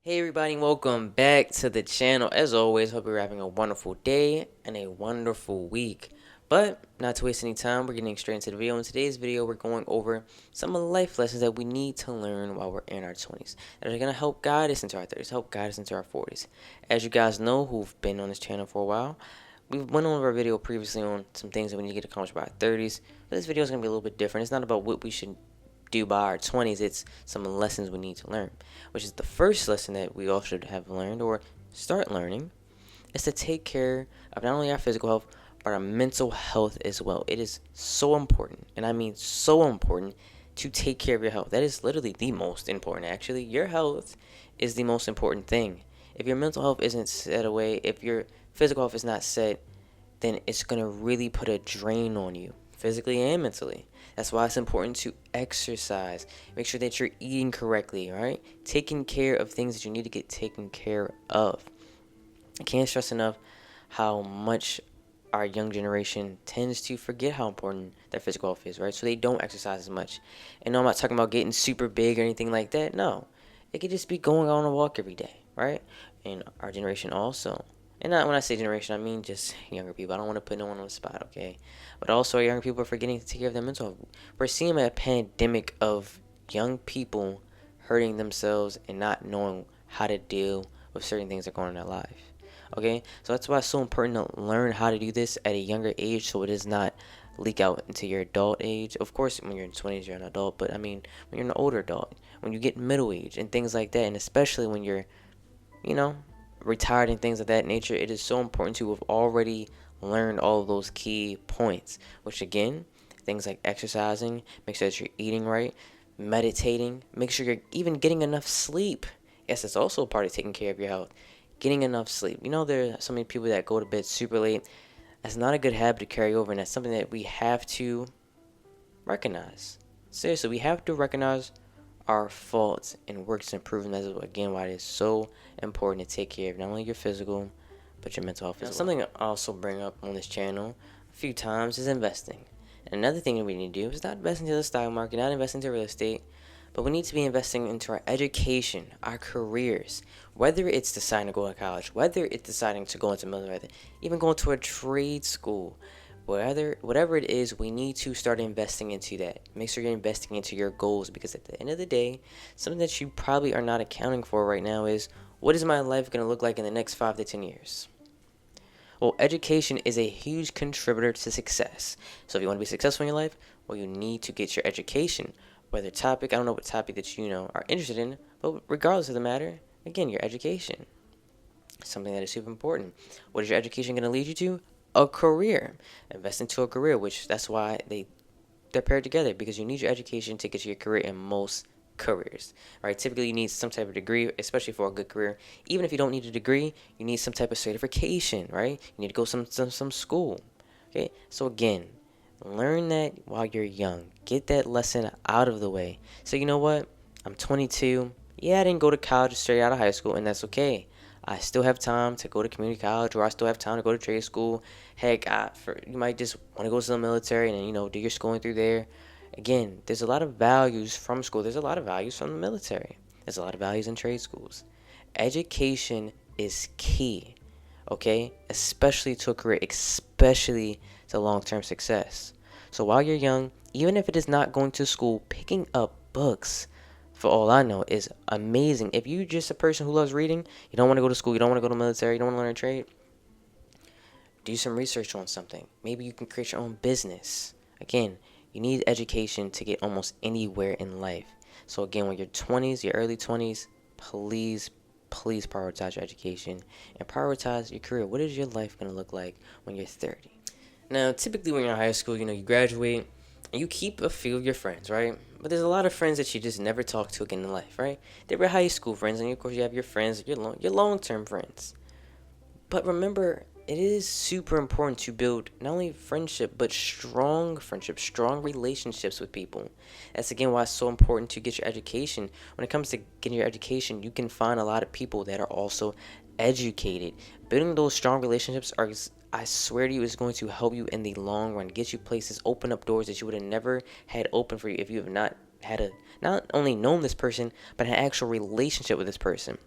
Hey everybody, welcome back to the channel. As always, hope you're having a wonderful day and a wonderful week. But not to waste any time, we're getting straight into the video. In today's video, we're going over some of the life lessons that we need to learn while we're in our 20s that are going to help guide us into our 30s, help guide us into our 40s. As you guys know who've been on this channel for a while, we went over a video previously on some things that we need to get accomplished by our 30s. But this video is going to be a little bit different. It's not about what we should do by our 20s, it's some lessons we need to learn, which is the first lesson that we all should have learned or start learning, is to take care of not only our physical health but our mental health as well. It is so important, and I mean so important, to take care of your health. That is literally the most important. Actually, your health is the most important thing. If your mental health isn't set away, if your physical health is not set, then it's going to really put a drain on you, physically and mentally. That's why it's important to exercise. Make sure that you're eating correctly, right? Taking care of things that you need to get taken care of. I can't stress enough how much our young generation tends to forget how important their physical health is, right? So they don't exercise as much. And no, I'm not talking about getting super big or anything like that. No. It could just be going on a walk every day, right? And our generation also. And not when I say generation, I mean just younger people. I don't want to put no one on the spot, okay? But also, young people are forgetting to take care of their mental health. We're seeing a pandemic of young people hurting themselves and not knowing how to deal with certain things that are going on in their life. Okay? So that's why it's so important to learn how to do this at a younger age so it does not leak out into your adult age. Of course, when you're in 20s, you're an adult, but I mean, when you're an older adult, when you get middle age and things like that, and especially when you're, you know, retired and things of that nature, it is so important to have already learned all of those key points, which again, things like exercising, make sure that you're eating right, meditating, make sure you're even getting enough sleep. Yes, it's also a part of taking care of your health. Getting enough sleep. You know, there are so many people that go to bed super late. That's not a good habit to carry over, and that's something that we have to recognize. Seriously, we have to recognize our faults and work to improve them. That's again why it is so important to take care of not only your physical but your mental health as well. Something I also bring up on this channel a few times is investing. And another thing that we need to do is not invest into the stock market, not invest into real estate, but we need to be investing into our education, our careers, whether it's deciding to go to college, whether it's deciding to go into military, even going to a trade school. Whatever it is, we need to start investing into that. Make sure you're investing into your goals, because at the end of the day, something that you probably are not accounting for right now is, what is my life going to look like in the next 5 to 10 years? Well, education is a huge contributor to success. So if you want to be successful in your life, well, you need to get your education. Whether topic, I don't know what topic that you know are interested in, but regardless of the matter, again, your education. Something that is super important. What is your education going to lead you to? A career. Invest into a career, which that's why they're paired together, because you need your education to get to your career in most careers, right? Typically, you need some type of degree, especially for a good career. Even if you don't need a degree, you need some type of certification, right? You need to go some school. Okay, so again, learn that while you're young. Get that lesson out of the way. So you know what? I'm 22. Yeah, I didn't go to college straight out of high school, and that's okay. I still have time to go to community college, or I still have time to go to trade school. Heck, you might just want to go to the military and, do your schooling through there. Again, there's a lot of values from school. There's a lot of values from the military. There's a lot of values in trade schools. Education is key, okay? Especially to a career, especially to long-term success. So while you're young, even if it is not going to school, picking up books, for all I know, is amazing. If you're just a person who loves reading, you don't want to go to school, you don't want to go to the military, you don't want to learn a trade, do some research on something. Maybe you can create your own business. Again, you need education to get almost anywhere in life. So again, when you're 20s, your early 20s, please prioritize your education and prioritize your career. What is your life going to look like when you're 30? Now, typically when you're in high school, you graduate and you keep a few of your friends, right? But there's a lot of friends that you just never talk to again in life, right? They were high school friends, and of course you have your friends, your long-term friends. But remember, it is super important to build not only friendship, but strong friendships, strong relationships with people. That's again why it's so important to get your education. When it comes to getting your education, you can find a lot of people that are also educated. Building those strong relationships I swear to you, is going to help you in the long run, get you places, open up doors that you would have never had open for you if you have not only known this person, but an actual relationship with this person.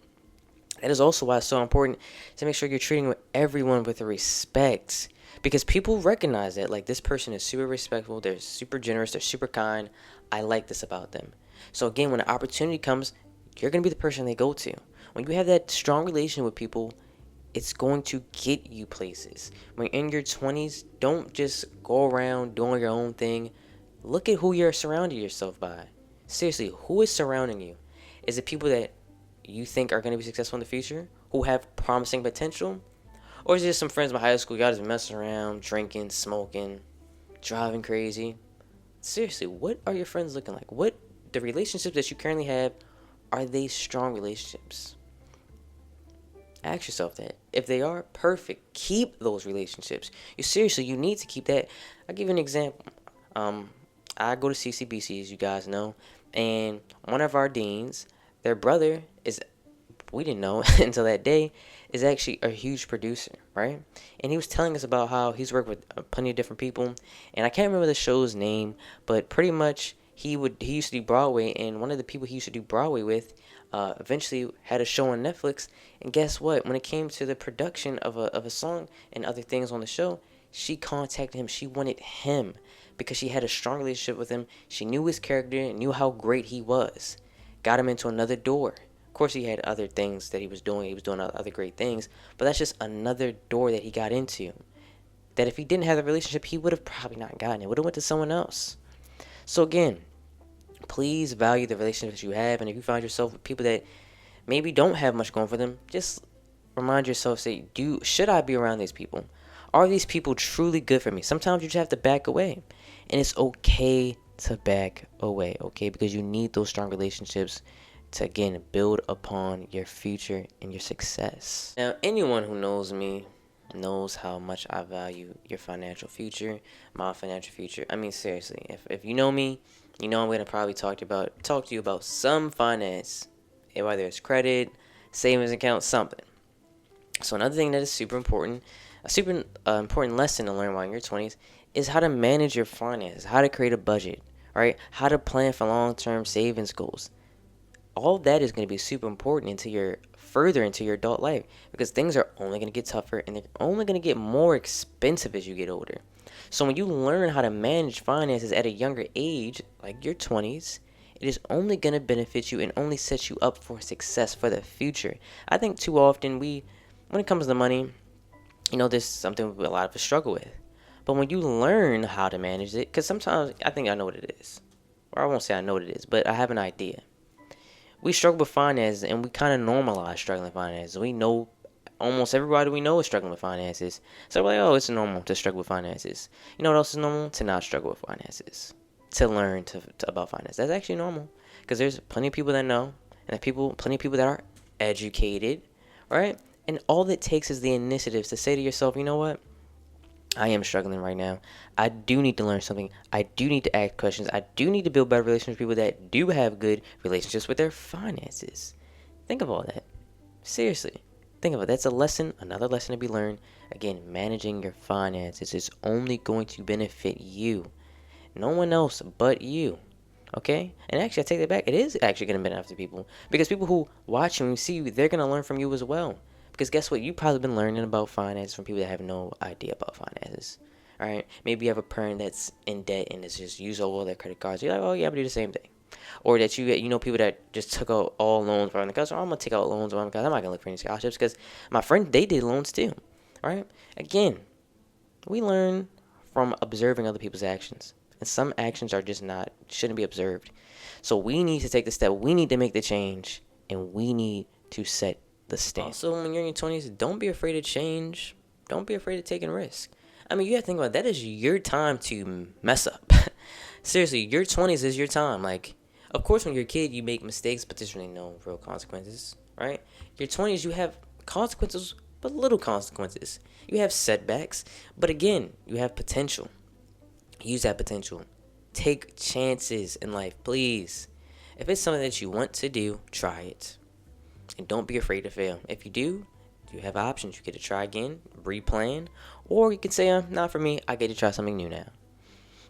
That is also why it's so important to make sure you're treating everyone with respect. Because people recognize that, like, this person is super respectful, they're super generous, they're super kind. I like this about them. So, again, when an opportunity comes, you're going to be the person they go to. When you have that strong relation with people, it's going to get you places. When you're in your 20s, don't just go around doing your own thing. Look at who you're surrounding yourself by. Seriously, who is surrounding you? Is it people that you think are going to be successful in the future, who have promising potential? Or is it just some friends from high school, y'all just messing around, drinking, smoking, driving crazy? Seriously, what are your friends looking like? What the relationships that you currently have, are they strong relationships? Ask yourself that. If they are, perfect. Keep those relationships. You need to keep that. I'll give you an example. I go to CCBC, as you guys know, and one of our deans, their brother is, we didn't know until that day, is actually a huge producer, right? And he was telling us about how he's worked with plenty of different people, and I can't remember the show's name, but pretty much he used to do Broadway, and one of the people he used to do Broadway with eventually had a show on Netflix. And guess what? When it came to the production of a song and other things on the show, she contacted him. She wanted him because she had a strong relationship with him. She knew his character and knew how great he was. Got him into another door. Of course, he had other things that he was doing. He was doing other great things, but that's just another door that he got into. That if he didn't have the relationship, he would have probably not gotten it. Would have went to someone else. So again, please value the relationships you have, and if you find yourself with people that maybe don't have much going for them, just remind yourself, say, should I be around these people? Are these people truly good for me? Sometimes you just have to back away, and it's okay to back away, okay? Because you need those strong relationships to, again, build upon your future and your success. Now, anyone who knows me knows how much I value your financial future, my financial future. I mean, seriously, if you know me, you know I'm gonna probably talk to you about some finance, whether it's credit, savings account, something. So another thing that is super important, a super important lesson to learn while in your 20s, is how to manage your finances, how to create a budget, right? How to plan for long-term savings goals. All of that is going to be super important further into your adult life, because things are only going to get tougher and they're only going to get more expensive as you get older. So when you learn how to manage finances at a younger age, like your 20s, it is only going to benefit you and only set you up for success for the future. I think too often when it comes to money, there's something a lot of us struggle with. But when you learn how to manage it, because sometimes I think I know what it is. Or I won't say I know what it is, but I have an idea. We struggle with finances, and we kind of normalize struggling with finances. We know almost everybody we know is struggling with finances. So we're like, oh, it's normal to struggle with finances. You know what else is normal? To not struggle with finances. To learn about finance. That's actually normal. Because there's plenty of people that know, and plenty of people that are educated, right? And all it takes is the initiatives to say to yourself, you know what? I am struggling right now. I do need to learn something. I do need to ask questions. I do need to build better relationships with people that do have good relationships with their finances. Think of all that. Seriously. Think of it. That's another lesson to be learned. Again, managing your finances is only going to benefit you. No one else but you. Okay? And actually, I take that back. It is actually going to benefit people. Because people who watch you and see you, they're going to learn from you as well. Because guess what? You've probably been learning about finance from people that have no idea about finances. All right? Maybe you have a parent that's in debt and it's just use all their credit cards. You're like, oh, yeah, I'm going to do the same thing. Or that you know people that just took out all loans from the customer. I'm going to take out loans from the customer. I'm not going to look for any scholarships because my friend, they did loans too. All right? Again, we learn from observing other people's actions. And some actions are just shouldn't be observed. So we need to take the step. We need to make the change. And we need to set the stand. Also, when you're in your 20s, don't be afraid of change. Don't be afraid of taking risks. I mean, you have to think about it. That is your time to mess up. Seriously, your 20s is your time. Like, of course, when you're a kid, you make mistakes, but there's really no real consequences, right? Your 20s, you have consequences, but little consequences. You have setbacks, but again, you have potential. Use that potential. Take chances in life, please. If it's something that you want to do, try it. And don't be afraid to fail. If you do, you have options. You get to try again, replan, or you can say, not for me, I get to try something new now.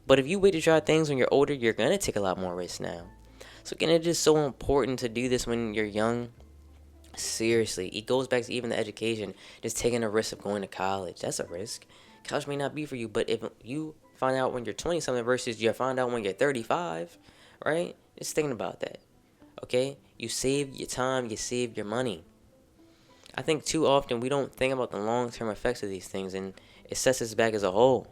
But if you wait to try things when you're older, you're going to take a lot more risks now. So again, it is so important to do this when you're young. Seriously, it goes back to even the education. Just taking a risk of going to college. That's a risk. College may not be for you, but if you find out when you're 20 something versus you find out when you're 35, right? Just thinking about that. Okay? You save your time, you save your money. I think too often we don't think about the long term effects of these things, and it sets us back as a whole.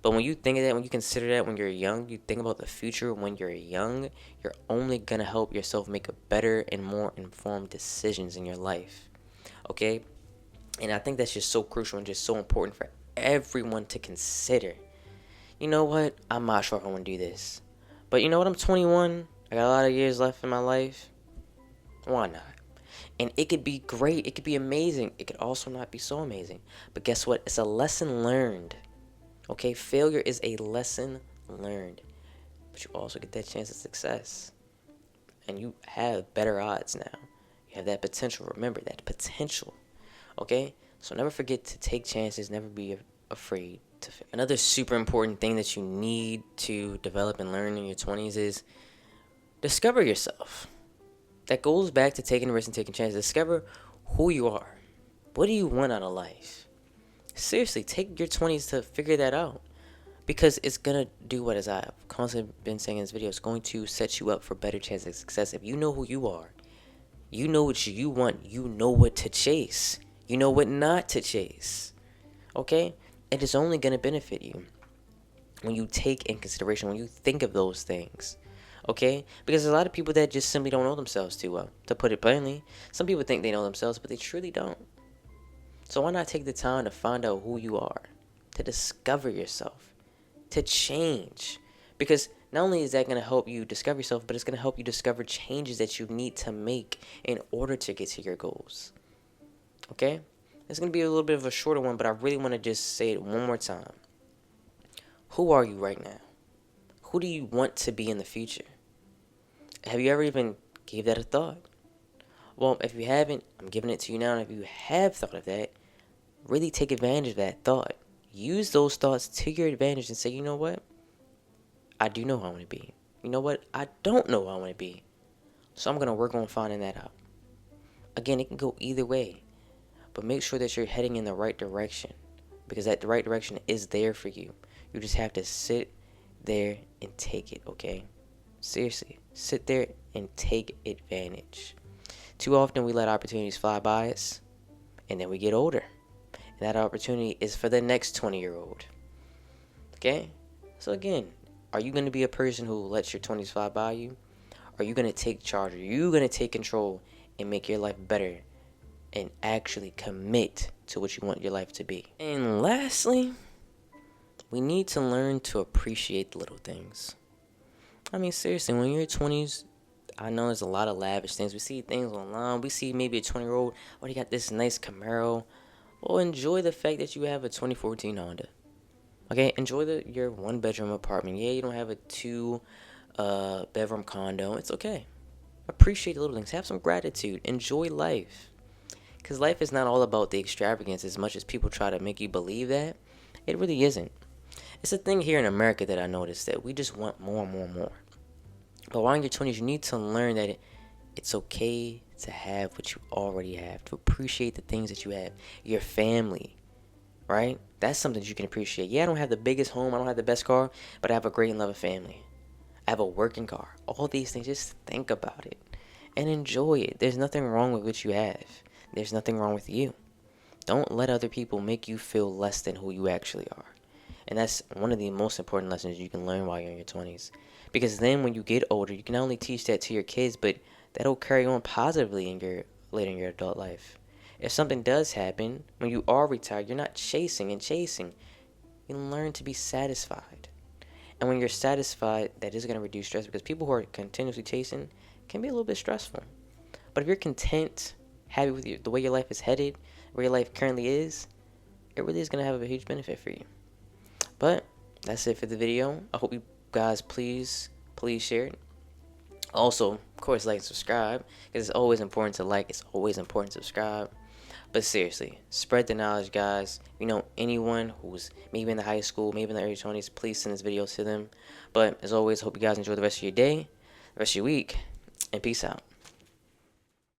But when you think of that, when you consider that when you're young, you think about the future when you're young, you're only going to help yourself make a better and more informed decisions in your life. Okay? And I think that's just so crucial and just so important for everyone to consider. You know what? I'm not sure if I want to do this. But you know what? I'm 21. I got a lot of years left in my life. Why not? And it could be great. It could be amazing. It could also not be so amazing. But guess what? It's a lesson learned. Okay? Failure is a lesson learned. But you also get that chance of success. And you have better odds now. You have that potential. Remember that potential. Okay? So never forget to take chances. Never be afraid to fail. Another super important thing that you need to develop and learn in your 20s is discover yourself. That goes back to taking risks and taking chances. Discover who you are. What do you want out of life? Seriously, take your 20s to figure that out. Because it's going to do what, as I've constantly been saying in this video, it's going to set you up for better chances of success. If you know who you are, you know what you want, you know what to chase, you know what not to chase. Okay? It is only going to benefit you when you take in consideration, when you think of those things. Okay? Because there's a lot of people that just simply don't know themselves too well. To put it plainly, some people think they know themselves, but they truly don't. So why not take the time to find out who you are, to discover yourself, to change? Because not only is that going to help you discover yourself, but it's going to help you discover changes that you need to make in order to get to your goals. Okay? It's going to be a little bit of a shorter one, but I really want to just say it one more time. Who are you right now? Who do you want to be in the future? Have you ever even gave that a thought? Well, if you haven't, I'm giving it to you now. And if you have thought of that, really take advantage of that thought. Use those thoughts to your advantage and say, you know what? I do know who I want to be. You know what? I don't know who I want to be. So I'm going to work on finding that out. Again, it can go either way. But make sure that you're heading in the right direction. Because that right direction is there for you. You just have to sit there and take it, okay? Seriously. Sit there and take advantage. Too often we let opportunities fly by us. And then we get older. And that opportunity is for the next 20-year-old. Okay? So again, are you going to be a person who lets your 20s fly by you? Are you going to take charge? Are you going to take control and make your life better and actually commit to what you want your life to be? And lastly, we need to learn to appreciate the little things. I mean, seriously, when you're in your 20s, I know there's a lot of lavish things. We see things online. We see maybe a 20-year-old, oh, they got this nice Camaro. Well, enjoy the fact that you have a 2014 Honda. Okay, enjoy your one-bedroom apartment. Yeah, you don't have a two-bedroom condo. It's okay. Appreciate the little things. Have some gratitude. Enjoy life. Because life is not all about the extravagance as much as people try to make you believe that. It really isn't. It's a thing here in America that I noticed that we just want more and more and more. But while in your 20s, you need to learn that it's okay to have what you already have. To appreciate the things that you have. Your family. Right? That's something that you can appreciate. Yeah, I don't have the biggest home. I don't have the best car. But I have a great and loving family. I have a working car. All these things. Just think about it. And enjoy it. There's nothing wrong with what you have. There's nothing wrong with you. Don't let other people make you feel less than who you actually are. And that's one of the most important lessons you can learn while you're in your 20s. Because then when you get older, you can not only teach that to your kids, but that'll carry on positively later in your adult life. If something does happen, when you are retired, you're not chasing and chasing. You learn to be satisfied. And when you're satisfied, that is going to reduce stress, because people who are continuously chasing can be a little bit stressful. But if you're content, happy with the way your life is headed, where your life currently is, it really is going to have a huge benefit for you. But that's it for the video. I hope you guys please share it. Also, of course, like and subscribe, because it's always important to like. It's always important to subscribe. But seriously, spread the knowledge, guys. If you know anyone who's maybe in the high school, maybe in the early 20s, please send this video to them. But as always, hope you guys enjoy the rest of your day, the rest of your week, and peace out.